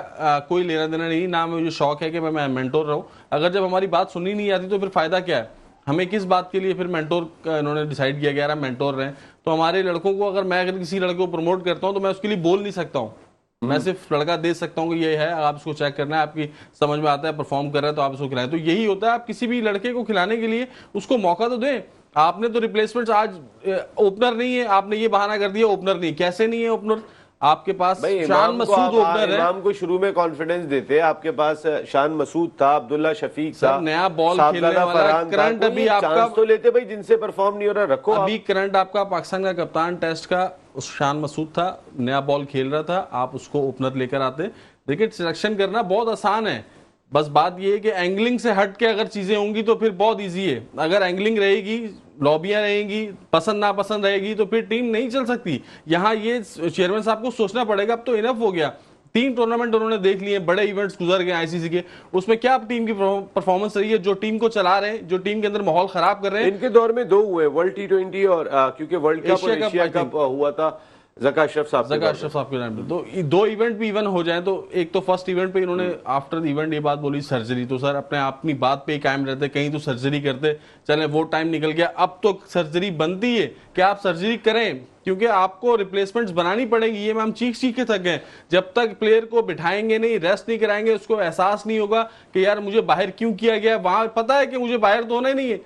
कोई लेना देना नहीं, ना मुझे शौक है कि मैं मेंटोर रहूं। अगर जब हमारी बात सुननी नहीं आती तो फिर फायदा क्या है? हमें किस बात के लिए फिर मेंटोर इन्होंने डिसाइड किया गया मेंटोर रहे। तो हमारे लड़कों को, अगर मैं किसी लड़के को प्रमोट करता हूं तो मैं उसके लिए बोल नहीं सकता हूं, मैं सिर्फ लड़का दे सकता हूँ कि ये है, आप इसको चेक करना है, आपकी समझ में आता है, परफॉर्म कर रहा है तो आप इसको खिलाएं। तो यही होता है, आप किसी भी लड़के को खिलाने के लिए उसको मौका तो दें। आपने तो रिप्लेसमेंट, आज ओपनर नहीं है, आपने ये बहाना कर दिया ओपनर नहीं। कैसे नहीं है ओपनर? आपके पास शान मसूद ओपनर है। इमाम को शुरू में कॉन्फिडेंस देते हैं, आपके पास शान मसूद था, अब्दुल्ला शफीक था, नया बॉल खेलने वाला करंट अभी आपका तो लेते भाई, जिनसे परफॉर्म नहीं हो रहा रखो। अभी करंट आपका पाकिस्तान का कप्तान टेस्ट का उस शान मसूद था, नया बॉल खेल रहा था, आप उसको ओपनर लेकर आते। देखिए सिलेक्शन करना बहुत आसान है, बस बात ये है कि एंगलिंग से हट के अगर चीजें होंगी तो फिर बहुत इजी है। अगर एंगलिंग रहेगी, लॉबियां रहेंगी, पसंद नापसंद रहेगी तो फिर टीम नहीं चल सकती। यहाँ ये चेयरमैन साहब को सोचना पड़ेगा। अब तो इनफ हो गया, 3 टूर्नामेंट उन्होंने देख लिए, बड़े इवेंट्स गुजर गए आईसीसी के, उसमें क्या टीम की परफॉर्मेंस रही है? जो टीम को चला रहे हैं, जो टीम के अंदर माहौल खराब कर रहे हैं। इनके दौर में 2 हुए, वर्ल्ड T20 और क्योंकि वर्ल्ड कप और एशिया कप हुआ था ज़का अशरफ साहब के टाइम पे। तो 2 इवेंट भी इवन हो जाए तो एक तो फर्स्ट इवेंट पे इन्होंने आफ्टर इवेंट ये बात बोली सर्जरी। तो सर अपनी बात पे ही कायम रहते, कहीं तो सर्जरी करते, चले वो टाइम निकल गया। अब तो सर्जरी बनती है कि आप सर्जरी करें, क्योंकि आपको रिप्लेसमेंट्स बनानी पड़ेगी। ये हम चीख के थक गए। जब तक प्लेयर को बिठाएंगे नहीं, रेस्ट नहीं कराएंगे, उसको एहसास नहीं होगा कि यार मुझे बाहर क्यों किया गया। वहां पता है कि मुझे बाहर तो होना ही नहीं है।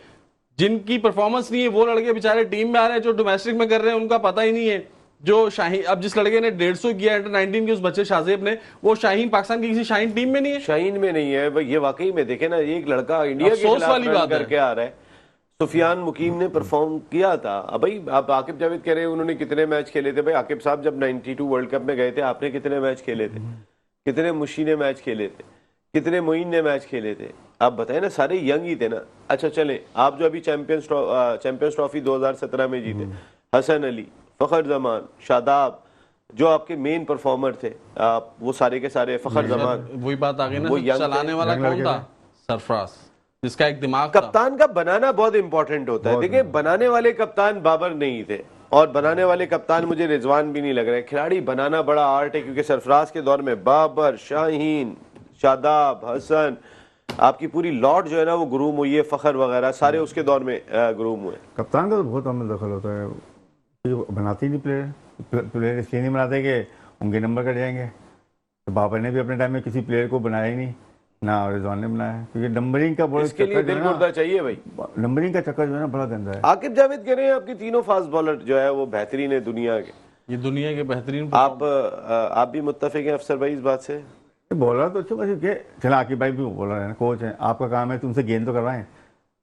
जिनकी परफॉर्मेंस नहीं है वो लड़के बेचारे टीम में आ रहे हैं, जो डोमेस्टिक में कर रहे हैं उनका पता ही नहीं है। जो शाहीन, अब जिस लड़के ने 150 किया अंडर 19 के उस बच्चे शाहजेब ने, वो शाहीन पाकिस्तान की किसी शाहीन टीम में नहीं है। शाहीन में नहीं है भाई, ये वाकई में देखे ना, एक लड़का इंडिया के खिलाफ रन करके आ रहा है। सुफियान मुकीम ने परफॉर्म किया था। अब भाई आप आकिब जावेद कह रहे हैं उन्होंने कितने मैच खेले थे। भाई आकिब साहब जब 92 वर्ल्ड कप में गए थे, आपने कितने मैच खेले थे? कितने मुशी ने मैच खेले थे? कितने मोइन ने मैच खेले थे? आप बताए ना, सारे यंग ही थे ना। अच्छा चले, आप जो अभी चैंपियंस ट्रॉफी 2017 में जीते, हसन अली, फखर जमान, शादाब, जो आपके मेन परफॉर्मर थे, वो सारे के सारे, फखर जमान, वही बात आ गई ना, वो सब young चलाने थे, वाला कौन था? सरफराज, जिसका एक दिमाग था। कप्तान का बनाना बहुत इंपॉर्टेंट होता है। देखिए, बनाने वाले कप्तान बाबर नहीं थे, और बनाने वाले कप्तान मुझे रिजवान भी नहीं लग रहे। खिलाड़ी बनाना बड़ा आर्ट है, क्योंकि सरफराज के दौर में बाबर, शाहीन, शादाब, हसन, आपकी पूरी लॉट जो है ना वो ग्रूम हुई है, फखर वगैरह सारे उसके दौर में ग्रूम हुए। कप्तान का तो बहुत अमल दखल होता है, बनाते ही नहीं प्लेयर इसलिए नहीं बनाते कि उनके नंबर कट जाएंगे। तो बाबर ने भी अपने टाइम में किसी प्लेयर को बनाया ही नहीं, ना रिजवान ने बनाया, क्योंकि नंबरिंग का बड़ा इसके लिए दिल गुर्दा चाहिए भाई। नंबरिंग का चक्कर जो है ना बड़ा गंदा है। आकिब जावेद कह रहे हैं आपके तीनों फास्ट बॉलर जो है वो बेहतरीन है दुनिया के। ये दुनिया के बेहतरीन आप भी मुत्तफिक हैं अफसर भाई इस बात से? बॉलर तो अच्छे बस चला, आकिब भाई भी बॉलर है, कोच है, आपका काम है तुमसे गेंद तो करवाएं।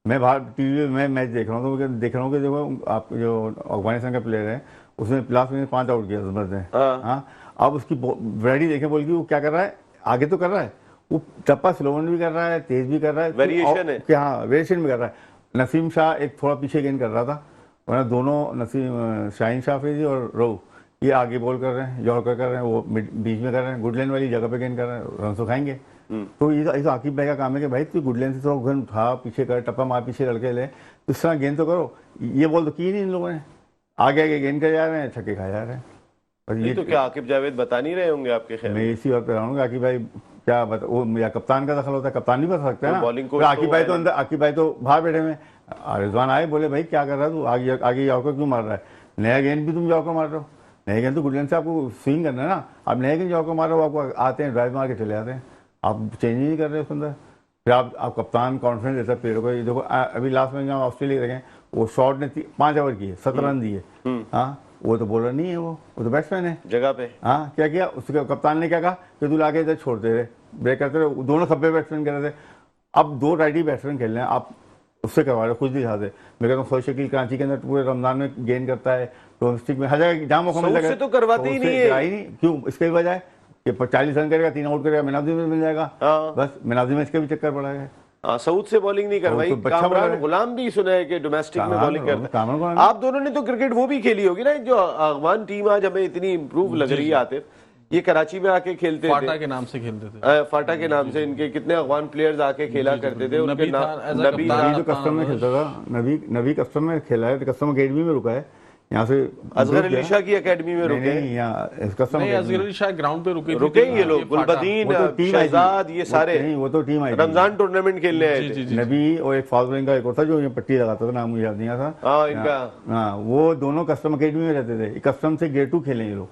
मैं बाहर टीवी में मैच देख रहा हूँ तो देख रहा हूँ कि देखो आप जो अफगानिस्तान का प्लेयर है उसने लास्ट में 5 आउट किया जबरदस्त है। हाँ, अब उसकी वैरायटी देखें, बोल कि वो क्या कर रहा है, आगे तो कर रहा है, वो टप्पा स्लोवन भी कर रहा है, तेज भी कर रहा है, वेरिएशन है क्या, हाँ वेरिएशन भी कर रहा है। नसीम शाह एक थोड़ा पीछे गेंद कर रहा था, वरना दोनों नसीम शाहीन शाह अफरीदी और रो ये आगे बॉल कर रहे हैं, यॉर्कर कर रहे हैं, वो बीच में कर रहे हैं, गुडलैंड वाली जगह पे गेंद कर रहे हैं, रन तो खाएंगे। तो ये तो आकिब भाई का काम है कि भाई तू गुडलैंड से थोड़ा गेंद उठा, पीछे कर, टप्पा मार, पीछे लड़के ले, तो इस तरह गेंद तो करो। ये बॉल तो की नहीं इन लोगों ने, आगे आगे गेंद कर जा रहे हैं, छक्के खा जा रहे हैं। और ये तो क्या आकिब जावेद बता नहीं रहे होंगे आपके ख्याल? मैं इसी बात कर रहा हूँ कि आकिब भाई क्या बता, वो या कप्तान का दखल होता है, कप्तान नहीं बता सकता है ना। बॉलिंग को आकिब भाई तो अंदर, आकिब भाई तो बाहर बैठे हुए, रिजवान आए, बोले भाई क्या कर रहा है तू, आगे आगे यॉर्कर क्यों मार रहा है, नया गेंद भी तुम यॉर्कर मार रहे हो, नया गेंद तो गुडलैंड से आपको स्विंग करना है ना, आप नया गेंद यॉर्कर मार रहे हो, आपको आते हैं ड्राइव मार के चले जाते हैं, आप चेंज ही नहीं कर रहे उस अंदर। फिर आप कप्तान कॉन्फिडेंस देता है प्लेयर को। ये देखो अभी लास्ट में जहाँ ऑस्ट्रेलिया देखें, वो शॉट ने 5 ओवर किए, 17 रन दिए। हाँ, वो तो बॉलर नहीं है, वो तो बैट्समैन है जगह पे। हाँ, क्या किया उसके कप्तान ने, क्या कहा कि तू लाके इधर छोड़ते रहे, ब्रेक करते रहे, दोनों खब्बे बैट्समैन कर रहे थे। अब 2 राइटी बैट्समैन खेल रहे हैं, आप उससे करवा रहे हो, कुछ दिखा दे। मैं कहता हूँ फर्स्ट शकील कराची के अंदर पूरे रमजान में गेंद करता है, डोमेस्टिक में हर जगह जहाँ मौका मिल जाएगा तो करवाते ही नहीं है। नहीं, क्यों, इसके बजाय कि 40 रन करेगा, 3 आउट करेगा, मैन ऑफ द मैच मिल जाएगा। बस मैन ऑफ द मैच का भी चक्कर पड़ा है। सऊद से बॉलिंग नहीं करवाई। कामरान गुलाम भी सुना है कि डोमेस्टिक में बॉलिंग करता है। आप दोनों ने तो क्रिकेट वो भी खेली होगी ना, जो अफगान टीम आज हमें इतनी इंप्रूव लग रही है आतिफ, ये कराची में आके खेलते थे, फाटा के नाम से खेलते थे, फाटा के नाम से इनके कितने अफगान प्लेयर्स आके खेला करते थे। उनके नाम नबी जो कस्टम में खेलता था, नबी कस्टम में खेला है, कस्टम अकेडमी में रुका है, यहाँ से असगर अली शाह की एकेडमी में रुके। नहीं, असगर अली शाह ग्राउंड पे रुके ये लोग, गुलबदीन, शहजाद, ये सारे नहीं, वो तो टीम आई रमजान टूर्नामेंट खेलने आए थे। नबी और एक फास्ट बॉलिंग का एक और था जो पट्टी लगाता था, नाम मुझे याद नहीं आता। हाँ, इनका, हाँ, वो दोनों कस्टम अकेडमी में रहते थे। कस्टम से ग्रेड 2 खेले ये लोग।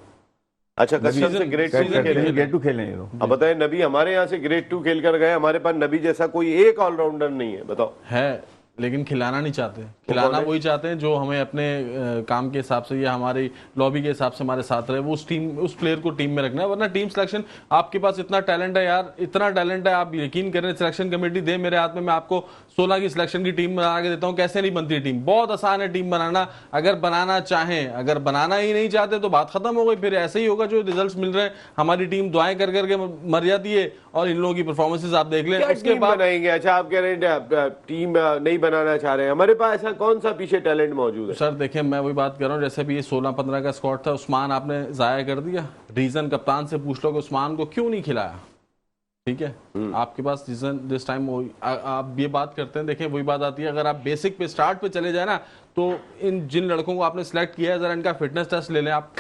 अच्छा, कस्टम से ग्रेड 2 खेले ये लोग। अब बताए, नबी हमारे यहाँ से ग्रेड 2 खेल कर गए, हमारे पास नबी जैसा कोई एक ऑलराउंडर नहीं है, बताओ। है, लेकिन खिलाना नहीं चाहते। खिलाना वही चाहते हैं जो हमें अपने काम के हिसाब से या हमारी लॉबी के हिसाब से हमारे साथ रहे, वो उस प्लेयर को टीम में रखना है। वरना टीम सिलेक्शन, आपके पास इतना टैलेंट है यार, इतना टैलेंट है, आप यकीन करें, सिलेक्शन कमेटी दे मेरे हाथ में, मैं आपको 16 की सिलेक्शन की टीम बना के देता हूं। कैसे नहीं बनती टीम? बहुत आसान है टीम बनाना, अगर बनाना चाहें। अगर बनाना ही नहीं चाहते तो बात खत्म हो गई, फिर ऐसे ही होगा जो रिजल्ट मिल रहे हैं। हमारी टीम दुआएं कर करके मर जाती है, और इन लोगों की परफॉर्मेंसेज आप देख लें। उसके बाद बनाएंगे। अच्छा, आप कह रहे हैं टीम नहीं बनाना चाह रहे हैं, हमारे पास ऐसा कौन सा पीछे टैलेंट मौजूद है? सर देखिए, मैं वही बात कर रहा हूँ, जैसे भी ये 16-15 का स्क्वाड था, उस्मान आपने जाया कर दिया। रीजन कप्तान से पूछ लो कि उस्मान को क्यों नहीं खिलाया, ठीक है? आपके पास रीजन दिस टाइम आप ये बात करते हैं। देखिए, वही बात आती है, अगर आप बेसिक पे स्टार्ट पे चले जाए ना, तो इन जिन लड़कों को आपने सिलेक्ट किया है, जरा इनका फिटनेस टेस्ट ले लें आप।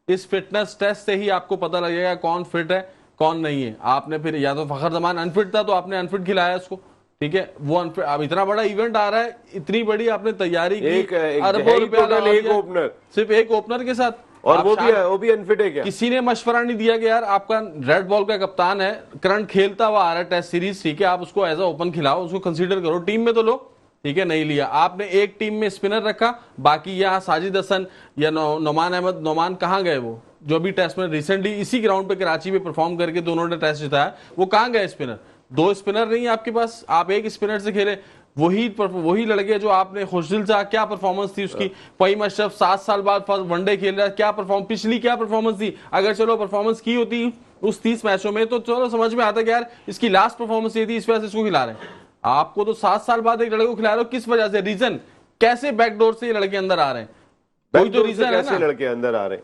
इस फिटनेस टेस्ट से ही आपको पता लगेगा कौन फिट है कौन नहीं है। आपने फिर, या तो फखर जमान अनफिट था तो आपने अनफिट खिलाया उसको, ठीक है? वो अनफिट, अब इतना बड़ा इवेंट आ रहा है, इतनी बड़ी आपने तैयारी की, अरबों रुपया लगा दिया, ओपनर, सिर्फ एक ओपनर के साथ, और वो भी अनफिट है क्या? किसी ने मशवरा नहीं दिया कि यार आपका रेड बॉल का कप्तान है, करंट खेलता हुआ आ रहा है टेस्ट सीरीज, ठीक है, आप उसको एज अ ओपन खिलाओ, उसको कंसीडर करो, टीम में तो लो, ठीक है? नहीं लिया आपने। एक टीम में स्पिनर रखा, बाकी यहाँ साजिद हसन या नोमान अहमद, नोमान कहाँ गए? वो जो भी टेस्ट में रिसेंटली इसी ग्राउंड पे कराची में परफॉर्म करके दोनों ने टेस्ट जिताया, वो कहाँ गए स्पिनर? 2 स्पिनर नहीं है आपके पास, आप एक स्पिनर से खेले। वही लड़के जो आपने, खुशदिल साहब क्या परफॉर्मेंस थी उसकी, फहीम अशरफ 7 साल बाद वनडे खेल रहा है, क्या परफॉर्मेंस, पिछली क्या परफॉर्मेंस थी? अगर चलो परफॉर्मेंस की होती उस 30 मैचों में तो चलो समझ में आता कि यार इसकी लास्ट परफॉर्मेंस ये थी, इस वजह से इसको खिला रहे हैं। आपको तो 7 साल बाद एक लड़के को खिला रहे हो, किस वजह से? रीजन कैसे बैकडोर से ये लड़के अंदर आ रहे हैं? कोई तो बैकडोर से रीजन है कैसे ना। लड़के अंदर आ रहे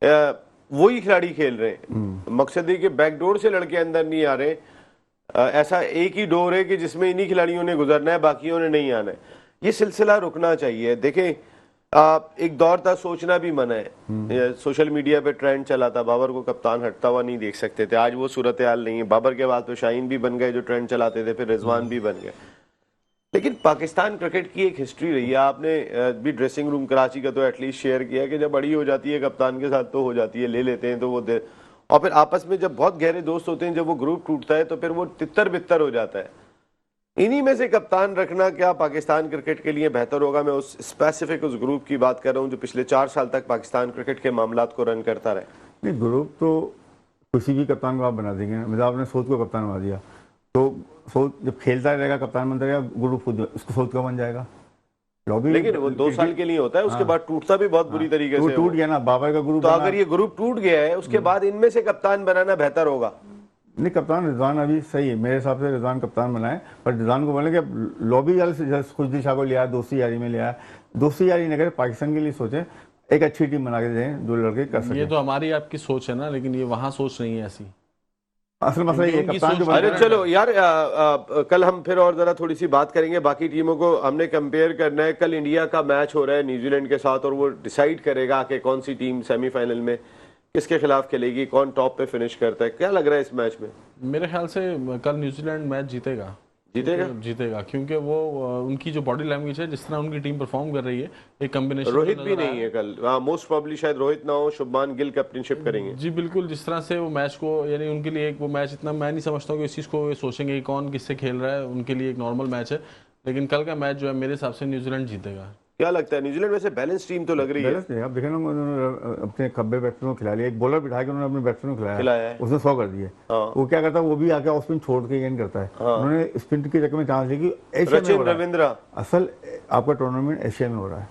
हैं? वही खिलाड़ी खेल रहे हैं। मकसद है कि बैकडोर से लड़के अंदर नहीं आ रहे। ऐसा एक ही डोर है कि जिसमें इन्हीं खिलाड़ियों ने गुजरना है, बाकियों ने नहीं आना है। ये सिलसिला रुकना चाहिए। देखें, एक दौर था सोचना भी मना है। सोशल मीडिया पे ट्रेंड चला था, बाबर को कप्तान हटता हुआ नहीं देख सकते थे। आज वो सूरत हाल नहीं है। बाबर के बाद तो शाहीन भी बन गए जो ट्रेंड चलाते थे, फिर रिजवान भी बन गए। लेकिन पाकिस्तान क्रिकेट की एक हिस्ट्री रही है। आपने भी ड्रेसिंग रूम कराची का तो एटलीस्ट शेयर किया कि जब बड़ी हो जाती है कप्तान के साथ तो हो जाती है, ले लेते हैं तो वो दे, और फिर आपस में जब बहुत गहरे दोस्त होते हैं, जब वो ग्रुप टूटता है तो फिर वो तितर बितर हो जाता है। इन्हीं में से कप्तान रखना क्या पाकिस्तान क्रिकेट के लिए बेहतर होगा? मैं उस स्पेसिफिक उस ग्रुप की बात कर रहा हूँ जो पिछले 4 साल तक पाकिस्तान क्रिकेट के मामलात को रन करता रहे। नहीं, ग्रुप तो किसी भी कप्तान को आप बना देंगे। मतलब आपने सोच को कप्तान बना दिया तो सोच जब खेलता रहेगा, कप्तान बनता रहेगा, ग्रुप खुद उसको सोच का बन जाएगा। लॉबी लेकिन वो 2 साल के लिए होता है, उसके बाद टूटता भी बहुत बुरी तरीके तो से। टूट गया ना बाबर का ग्रुप। तो अगर ये ग्रुप टूट गया है, उसके बाद इनमें से कप्तान बनाना बेहतर होगा। नहीं, कप्तान रिजवान अभी सही है मेरे हिसाब से। रिजवान कप्तान बनाए, पर रिजवान को बोले कि लॉबी वाले से खुशदी शाह को लिया, दोस्ती यारी में लिया। दोस्ती यारी न करे, पाकिस्तान के लिए सोचे, एक अच्छी टीम बना के दें जो लड़के कर सके। ये तो हमारी आपकी सोच है ना, लेकिन ये वहां सोच नहीं है ऐसी। असल मसला ये उनकी कप्तान जो सोच- बनता अरे है ना, चलो यार, कल हम फिर और जरा थोड़ी सी बात करेंगे। बाकी टीमों को हमने कंपेयर करना है। कल इंडिया का मैच हो रहा है न्यूजीलैंड के साथ, और वो डिसाइड करेगा कि कौन सी टीम सेमीफाइनल में किसके खिलाफ खेलेगी, कौन टॉप पे फिनिश करता है। क्या लग रहा है इस मैच में? मेरे ख्याल से कल न्यूजीलैंड मैच जीतेगा। जीतेगा क्योंकि वो उनकी जो बॉडी लैंग्वेज है, जिस तरह उनकी टीम परफॉर्म कर रही है, एक कॉम्बिनेशन। रोहित भी नहीं है कल, मोस्ट प्रोबेबली शायद रोहित ना हो, शुभमान गिल कैप्टनशिप करेंगे। जी बिल्कुल, जिस तरह से वो मैच को, यानी उनके लिए एक वो मैच इतना मैं नहीं समझता हूँ कि इस चीज़ को सोचेंगे कि कौन किससे खेल रहा है। उनके लिए एक नॉर्मल मैच है, लेकिन कल का मैच जो है मेरे हिसाब से न्यूजीलैंड जीतेगा। क्या लगता है? न्यूजीलैंड वैसे बैलेंस टीम तो लग रही है। बैलेंस नहीं है। आप देखें ना, उन्होंने अपने 90 बैट्समैन को खिला लिया। एक बॉलर बिठा के उन्होंने अपने बैट्समैन को खिलाया है। उसने 100 कर दिए। वो क्या करता है, वो भी आके ऑफ स्पिन छोड़ के गेंद करता है। उन्होंने स्पिन के चक्कर में चांस ली कि एशिया में हो रहा है। रविंद्रा असल आपका टूर्नामेंट एशिया में हो रहा है।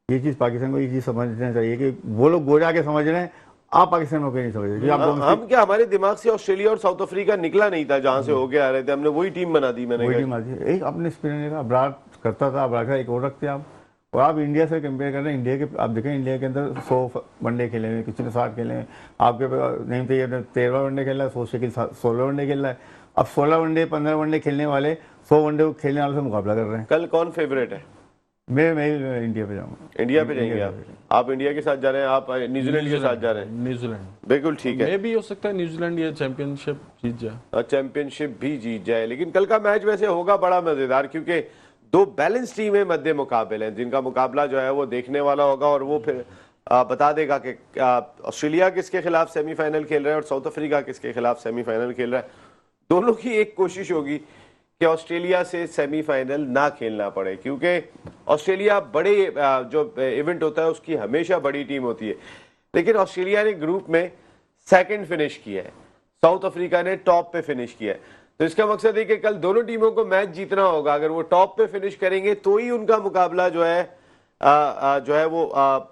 ये चीज़ पाकिस्तान को ये चीज़ समझना चाहिए कि वो लोग गोरा के समझ रहे हैं, आप पाकिस्तान होकर नहीं समझ रहे। हम क्या, हमारे दिमाग से ऑस्ट्रेलिया और साउथ अफ्रीका निकला नहीं था जहां से होके आ रहे थे, हमने वही टीम बना दी। मैंने वही टीम आती है। एक अपने स्पिनर का अबरार करता था, अबरार का एक और रखते आप। और आप इंडिया से कंपेयर कर रहे हैं, इंडिया के आप देखें, इंडिया के अंदर 100 वनडे खेले हैं, किसी ने 60 खेले हैं। आपके नहीं तो ये 13 वनडे खेल रहा है, 100 से 16 वनडे खेल रहा है। अब 16 वनडे 15 वनडे खेलने वाले 100 वनडे खेलने वाले से मुकाबला कर रहे हैं। कल कौन फेवरेट है? मैं इंडिया पे जाऊँगा। इंडिया पे जाएंगे आप इंडिया के साथ जा रहे हैं, आप न्यूजीलैंड के साथ जा रहे हैं। न्यूजीलैंड बिल्कुल ठीक है। मे भी हो सकता है न्यूजीलैंड ये चैंपियनशिप जीत जाए, चैंपियनशिप भी जीत जाए। लेकिन कल का मैच वैसे होगा बड़ा मजेदार, क्योंकि 2 बैलेंस टीमें मध्य मुकाबले हैं, जिनका मुकाबला जो है वो देखने वाला होगा। और वो फिर बता देगा कि ऑस्ट्रेलिया किसके खिलाफ सेमीफाइनल खेल रहा है और साउथ अफ्रीका किसके खिलाफ सेमीफाइनल खेल रहा है। दोनों की एक कोशिश होगी कि ऑस्ट्रेलिया से सेमीफाइनल ना खेलना पड़े, क्योंकि ऑस्ट्रेलिया बड़े जो इवेंट होता है उसकी हमेशा बड़ी टीम होती है। लेकिन ऑस्ट्रेलिया ने ग्रुप में सेकंड फिनिश किया है, साउथ अफ्रीका ने टॉप पे फिनिश किया है। तो इसका मकसद है कि कल दोनों टीमों को मैच जीतना होगा। अगर वो टॉप पे फिनिश करेंगे तो ही उनका मुकाबला जो है वो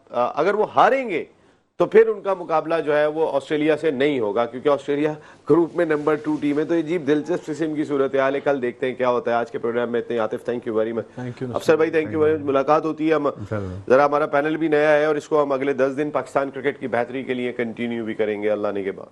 अगर वो हारेंगे तो फिर उनका मुकाबला जो है वो ऑस्ट्रेलिया से नहीं होगा, क्योंकि ऑस्ट्रेलिया ग्रुप में नंबर 2 टीम है। तो अजीब दिलचस्प किस्म की सूरत हाल है। कल देखते हैं क्या होता है। आज के प्रोग्राम में इतने। Atif, thank you very much. Thank you अफसर भाई, थैंक यू वेरी मच। मुलाकात होती है। हम जरा, हमारा पैनल भी नया है और इसको हम अगले 10 दिन पाकिस्तान क्रिकेट की बेहतरी के लिए कंटिन्यू भी करेंगे अल्लाह ने के बाद।